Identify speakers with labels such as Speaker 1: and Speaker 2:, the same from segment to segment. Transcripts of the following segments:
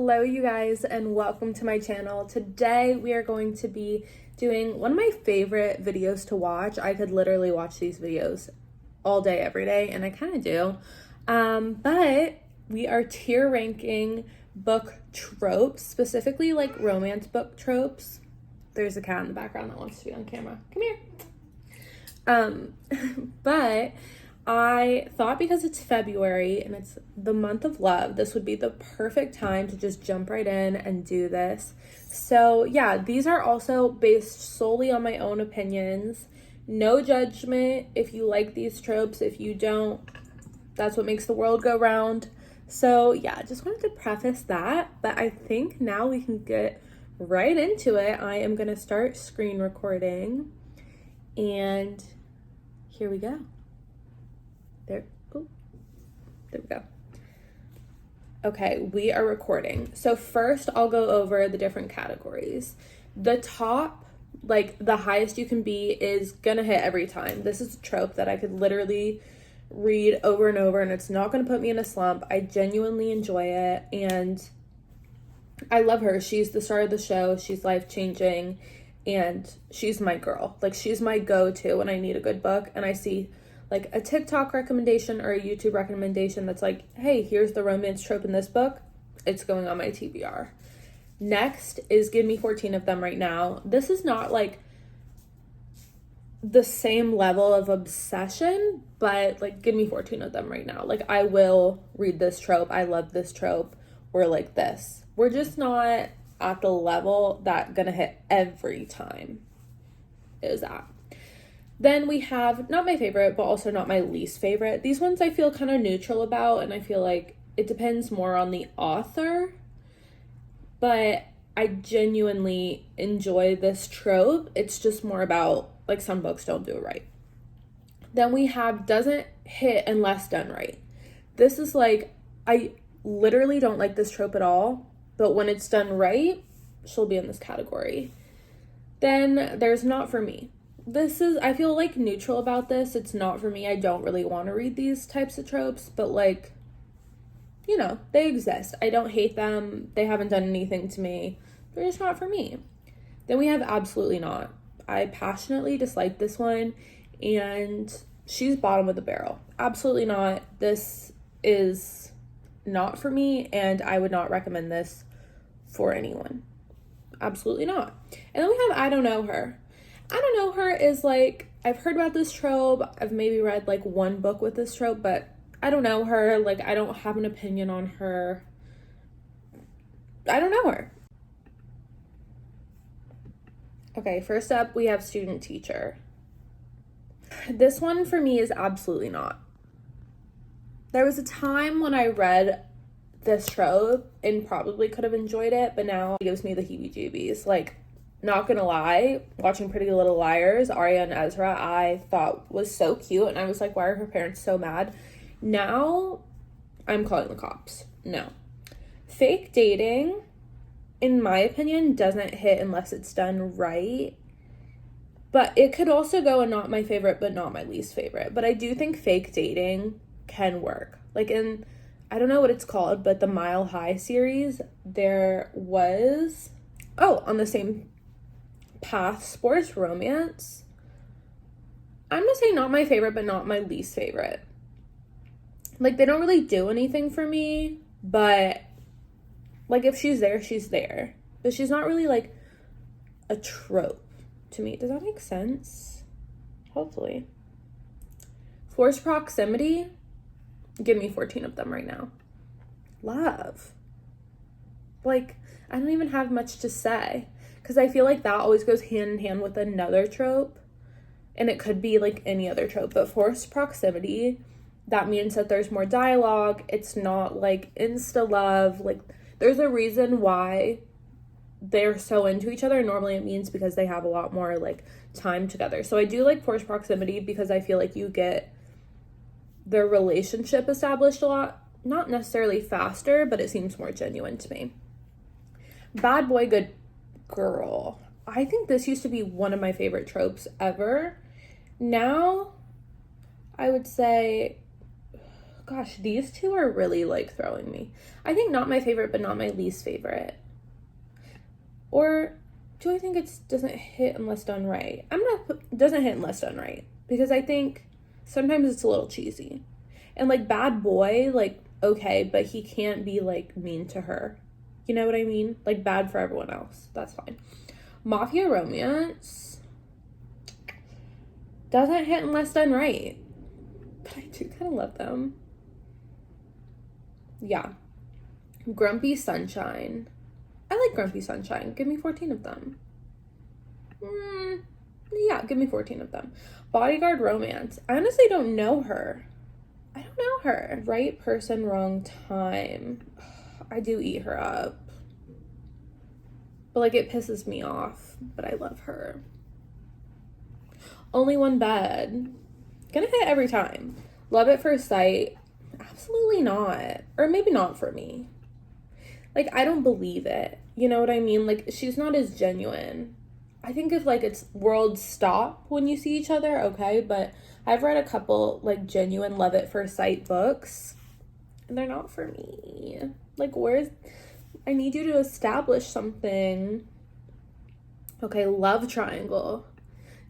Speaker 1: Hello you guys and welcome to my channel. Today we are going to be doing one of my favorite videos to watch. I could literally watch these videos all day, every day, and I kind of do. But we are tier ranking book tropes, specifically like romance book tropes. There's a cat in the background that wants to be on camera. Come here. But I thought because it's February and it's the month of love, this would be the perfect time to just jump right in and do this. So yeah, these are also based solely on my own opinions. No judgment if you like these tropes. If you don't, that's what makes the world go round. So yeah, just wanted to preface that, but I think now we can get right into it. I am going to start screen recording and here we go. There we go. Okay, we are recording. So first I'll go over the different categories. The top, like the highest you can be, is gonna hit every time. This is a trope that I could literally read over and over and it's not gonna put me in a slump. I genuinely enjoy it and I love her. She's the star of the show. She's life-changing and she's my girl. Like she's my go-to when I need a good book and I see like a TikTok recommendation or a YouTube recommendation that's like, hey, here's the romance trope in this book. It's going on my TBR. Next is Give Me 14 of Them Right Now. This is not like the same level of obsession, but like give me 14 of them right now. Like I will read this trope. I love this trope. We're like this. We're just not at the level that gonna hit every time is at. Then we have not my favorite, but also not my least favorite. These ones I feel kind of neutral about, and I feel like it depends more on the author. But I genuinely enjoy this trope. It's just more about, like, some books don't do it right. Then we have doesn't hit unless done right. This is like, I literally don't like this trope at all, but when it's done right, she'll be in this category. Then there's not for me. This is, I feel like neutral about this. It's not for me. I don't really want to read these types of tropes, but like, you know, they exist. I don't hate them. They haven't done anything to me. They're just not for me. Then we have absolutely not. I passionately dislike this one and she's bottom of the barrel. Absolutely not. This is not for me and I would not recommend this for anyone. Absolutely not. And then we have I Don't Know Her. I Don't Know Her is like, I've heard about this trope. I've maybe read like one book with this trope, but I don't know her. Like, I don't have an opinion on her. I don't know her. Okay, first up, we have Student Teacher. This one for me is absolutely not. There was a time when I read this trope and probably could have enjoyed it, but now it gives me the heebie-jeebies. Like, not gonna lie, watching Pretty Little Liars, Arya and Ezra, I thought was so cute, and I was like, why are her parents so mad? Now, I'm calling the cops. No. Fake dating, in my opinion, doesn't hit unless it's done right, but it could also go in not my favorite, but not my least favorite. But I do think fake dating can work. Like in, I don't know what it's called, but the Mile High series, there was, on the same path, sports romance. I'm gonna say not my favorite, but not my least favorite. Like, they don't really do anything for me, but like if she's there, she's there. But she's not really like a trope to me. Does that make sense? Hopefully. Forced proximity, give me 14 of them right now. Love. Like, I don't even have much to say. Because I feel like that always goes hand in hand with another trope. And it could be like any other trope. But forced proximity, that means that there's more dialogue. It's not like insta love. Like, there's a reason why they're so into each other. Normally it means because they have a lot more like time together. So I do like forced proximity because I feel like you get their relationship established a lot. Not necessarily faster, but it seems more genuine to me. Bad boy, good girl. I think this used to be one of my favorite tropes ever. Now, I would say Gosh, these two are really like throwing me. I think not my favorite, but not my least favorite. Or do I think it doesn't hit unless done right? I'm gonna put doesn't hit unless done right, because I think sometimes it's a little cheesy. And like bad boy, like okay, but he can't be like mean to her. You know what I mean? Like bad for everyone else. That's fine. Mafia romance doesn't hit unless done right. But I do kind of love them. Yeah. Grumpy Sunshine. I like Grumpy Sunshine. Give me 14 of them. Yeah, give me 14 of them. Bodyguard romance. I honestly don't know her. I don't know her. Right person, wrong time. I do eat her up. But like it pisses me off. But I love her. Only One Bed. Gonna hit every time. Love at First Sight. Absolutely not. Or maybe not for me. Like, I don't believe it. You know what I mean? Like, she's not as genuine. I think if, like, it's worlds stop when you see each other, okay? But I've read a couple, like, genuine love at first sight books. And they're not for me. Like, I need you to establish something. Okay, love triangle.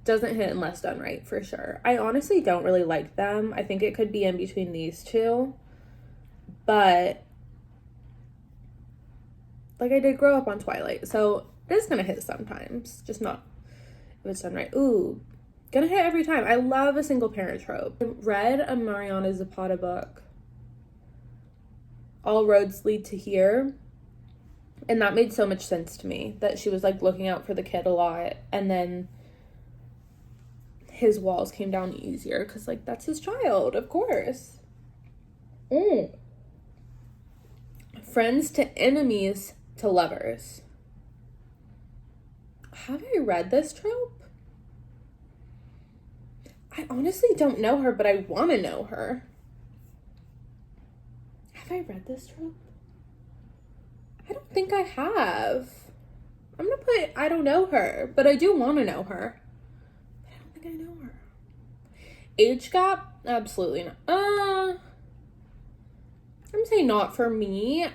Speaker 1: Doesn't hit unless done right, for sure. I honestly don't really like them. I think it could be in between these two. But, like, I did grow up on Twilight, so it is gonna hit sometimes. Just not if it's done right. Ooh, gonna hit every time. I love a single parent trope. I read a Mariana Zapata book, All Roads Lead to Here. And that made so much sense to me, that she was, like, looking out for the kid a lot. And then his walls came down easier because, like, that's his child, of course. Friends to enemies to lovers. Have I read this trope? I honestly don't know her, but I want to know her. Have I read this trope? I don't think I have. I'm going to put, I don't know her, but I do want to know her. I don't think I know her. Age gap? Absolutely not. I'm saying not for me.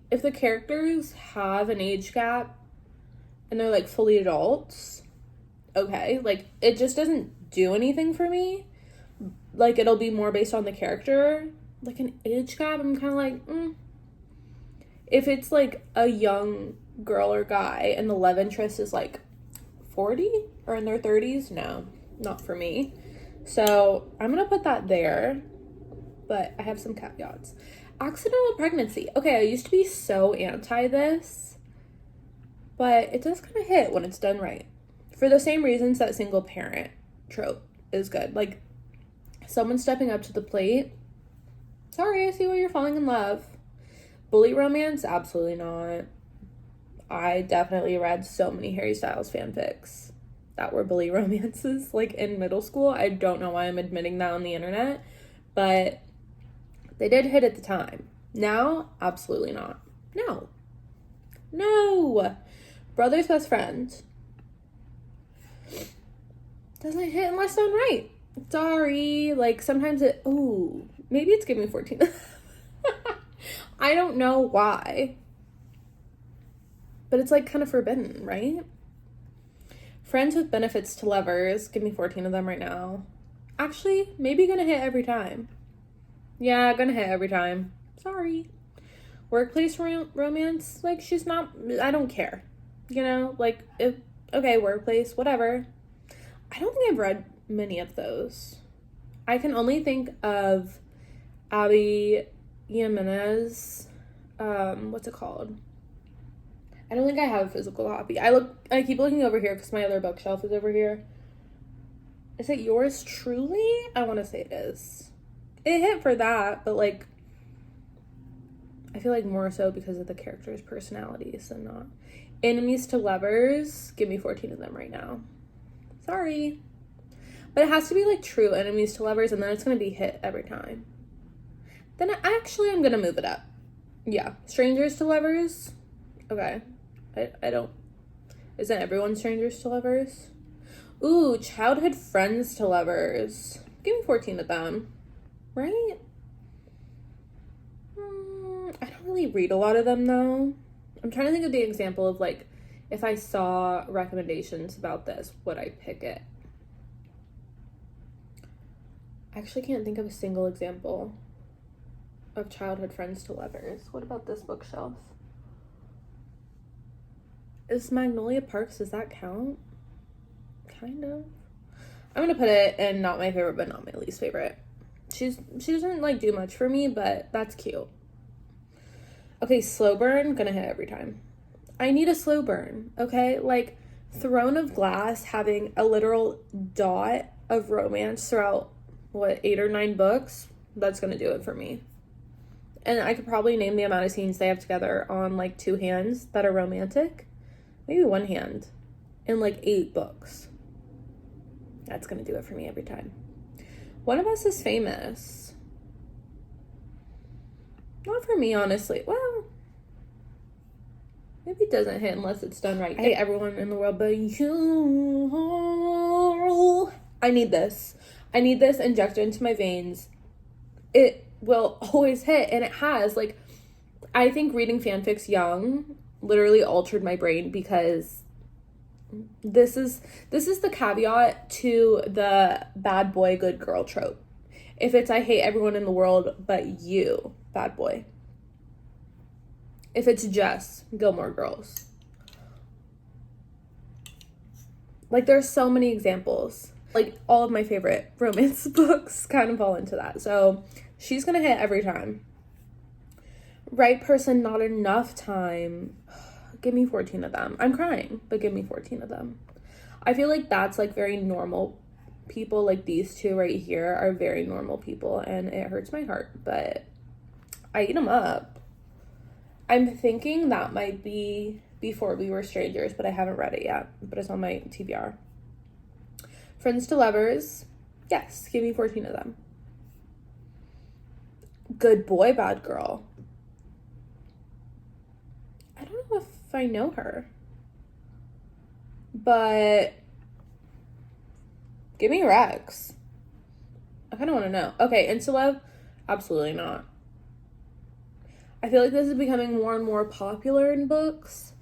Speaker 1: If the characters have an age gap and they're like fully adults, okay, like it just doesn't do anything for me. Like it'll be more based on the character. Like an age gap, I'm kind of like, If it's like a young girl or guy and the love interest is like 40 or in their 30s, no, not for me. So I'm gonna put that there, but I have some caveats. Accidental pregnancy. Okay, I used to be so anti this, but it does kind of hit when it's done right. For the same reasons that single parent trope is good. Like, someone stepping up to the plate. Sorry, I see why you're falling in love. Bully romance? Absolutely not. I definitely read so many Harry Styles fanfics that were bully romances, like, in middle school. I don't know why I'm admitting that on the internet, but they did hit at the time. Now, absolutely not. No. Brother's best friend. Doesn't hit unless done right. Sorry. Like, sometimes maybe it's giving me 14. I don't know why. But it's, like, kind of forbidden, right? Friends with benefits to lovers. Give me 14 of them right now. Actually, maybe gonna hit every time. Yeah, gonna hit every time. Sorry. Workplace romance, like, she's not, I don't care. You know, like, okay, workplace, whatever. I don't think I've read many of those. I can only think of Abby Jimenez, what's it called? I don't think I have a physical copy. I keep looking over here because my other bookshelf is over here. Is it yours truly? I want to say it is. It hit for that, but like, I feel like more so because of the characters' personalities than not. Enemies to lovers. Give me 14 of them right now. Sorry. But it has to be like true enemies to lovers, and then it's going to be hit every time. Then I'm going to move it up. Yeah. Strangers to lovers. Okay. I don't. Isn't everyone strangers to lovers? Ooh, childhood friends to lovers. Give me 14 of them. Right? really read a lot of them though. I'm trying to think of the example of like, if I saw recommendations about this, would I pick it? I actually can't think of a single example of childhood friends to lovers. What about this bookshelf? Is Magnolia Parks, does that count? Kind of. I'm gonna put it in not my favorite, but not my least favorite. She doesn't like do much for me, but that's cute. Okay, slow burn, gonna hit every time. I need a slow burn, okay? Like, Throne of Glass having a literal dot of romance throughout, 8 or 9 books, that's gonna do it for me. And I could probably name the amount of scenes they have together on, like, 2 hands that are romantic. Maybe 1 hand. In, like, 8 books. That's gonna do it for me every time. One of Us Is Famous. Not for me, honestly. Well, maybe it doesn't hit unless it's done right. I hate everyone in the world but you. I need this. I need this injected into my veins. It will always hit, and it has. Like, I think reading fanfics young literally altered my brain, because this is the caveat to the bad boy, good girl trope. If it's I hate everyone in the world but you, bad boy. If it's Jess, Gilmore Girls. Like, there's so many examples. Like, all of my favorite romance books kind of fall into that. So, she's gonna hit every time. Right person, not enough time. Give me 14 of them. I'm crying, but give me 14 of them. I feel like that's, like, very normal people. Like, these two right here are very normal people, and it hurts my heart, but I eat them up. I'm thinking that might be Before We Were Strangers, but I haven't read it yet, but it's on my TBR. Friends to Lovers. Yes, give me 14 of them. Good Boy, Bad Girl. I don't know if I know her, but give me Rex. I kind of want to know. Okay, Insta-Love? Absolutely not. I feel like this is becoming more and more popular in books.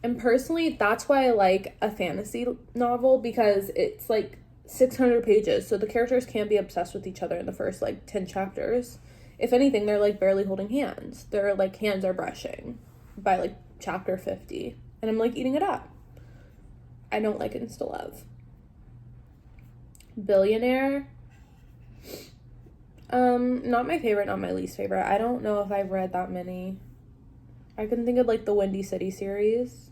Speaker 1: And personally, that's why I like a fantasy novel, because it's like 600 pages. So the characters can't be obsessed with each other in the first like 10 chapters. If anything, they're like barely holding hands. Their like hands are brushing by like chapter 50. And I'm like eating it up. I don't like Insta-Love. Billionaire. Not my favorite, not my least favorite. I don't know if I've read that many. I can think of like the Windy City series,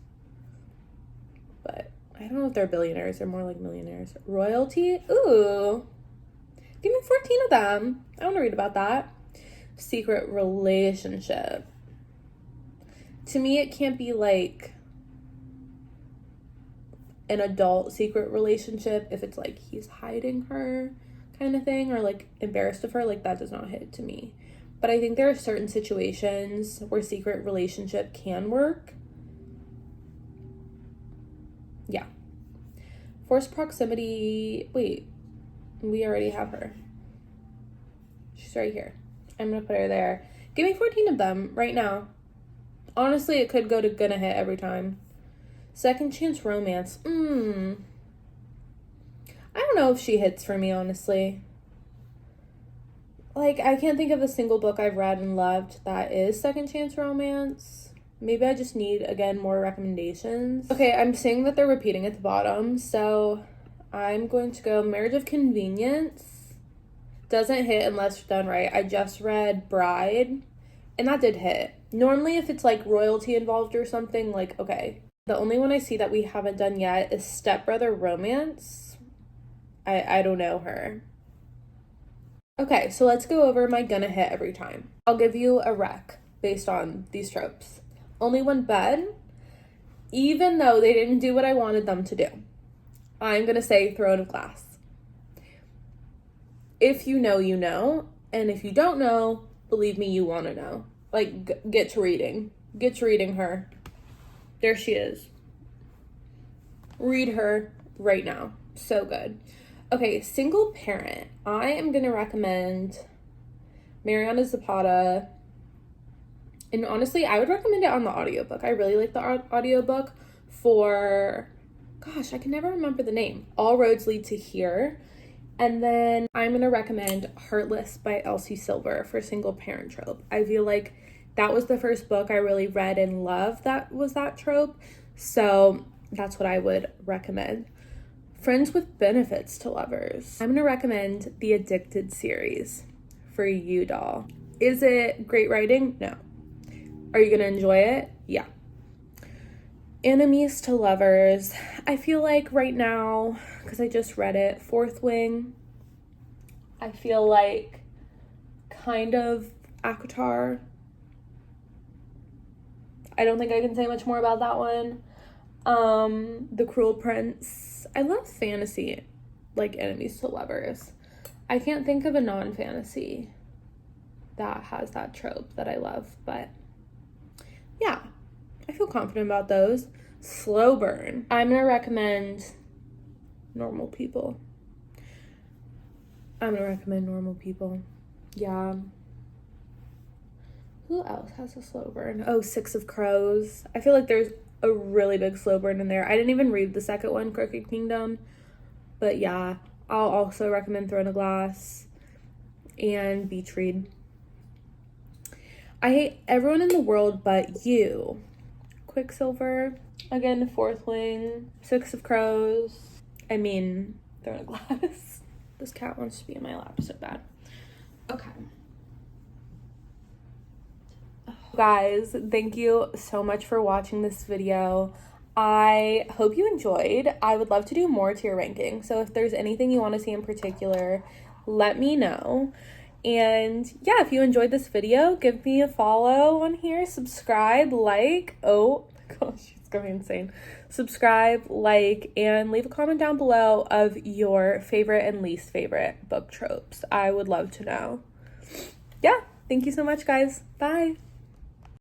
Speaker 1: but I don't know if they're billionaires. They're more like millionaires. Royalty? Ooh. Give me 14 of them. I want to read about that. Secret Relationship. To me, it can't be like an adult secret relationship if it's like he's hiding her kind of thing, or like embarrassed of her. Like, that does not hit to me. But I think there are certain situations where secret relationship can work. Yeah. Forced proximity. Wait, we already have her. She's right here. I'm gonna put her there. Give me 14 of them right now. Honestly, it could go to gonna hit every time. Second Chance Romance. I don't know if she hits for me, honestly. Like, I can't think of a single book I've read and loved that is Second Chance Romance. Maybe I just need, again, more recommendations. Okay, I'm seeing that they're repeating at the bottom, so I'm going to go Marriage of Convenience. Doesn't hit unless done right. I just read Bride, and that did hit. Normally, if it's, like, royalty involved or something, like, okay. The only one I see that we haven't done yet is Stepbrother Romance. I don't know her. Okay, so let's go over my gonna hit every time. I'll give you a rec based on these tropes. Only One Bed, even though they didn't do what I wanted them to do. I'm gonna say Throne of Glass. If you know, you know. And if you don't know, believe me, you want to know. Like, get to reading. Get to reading her. There she is. Read her right now. So good. Okay, Single Parent. I am going to recommend Mariana Zapata, And honestly, I would recommend it on the audiobook. I really like the audiobook for, gosh, I can never remember the name. All Roads Lead to Here. And then I'm going to recommend Heartless by Elsie Silver for single parent trope. I feel like that was the first book I really read and loved that was that trope. So that's what I would recommend. Friends with Benefits to Lovers. I'm going to recommend the Addicted series for you, doll. Is it great writing? No. Are you going to enjoy it? Yeah. Enemies to Lovers. I feel like right now, because I just read it, Fourth Wing, I feel like kind of ACOTAR. I don't think I can say much more about that one. The Cruel Prince. I love fantasy, like Enemies to Lovers. I can't think of a non-fantasy that has that trope that I love, but yeah, I feel confident about those. Slow burn. I'm gonna recommend Normal People. Yeah. Who else has a slow burn? Oh, Six of Crows. I feel like there's a really big slow burn in there. I didn't even read the second one, Crooked Kingdom. But yeah, I'll also recommend Throne of Glass and Beach Read. I hate everyone in the world but you. Quicksilver. Again, Fourth Wing. Six of Crows. I mean, Throne of Glass. This cat wants to be in my lap so bad. Okay. Guys, thank you so much for watching this video. I hope you enjoyed. I would love to do more tier ranking. So if there's anything you want to see in particular, let me know. And yeah, if you enjoyed this video, give me a follow on here, subscribe, like, oh my gosh, it's going insane. Subscribe, like, and leave a comment down below of your favorite and least favorite book tropes. I would love to know. Yeah, thank you so much, guys. Bye.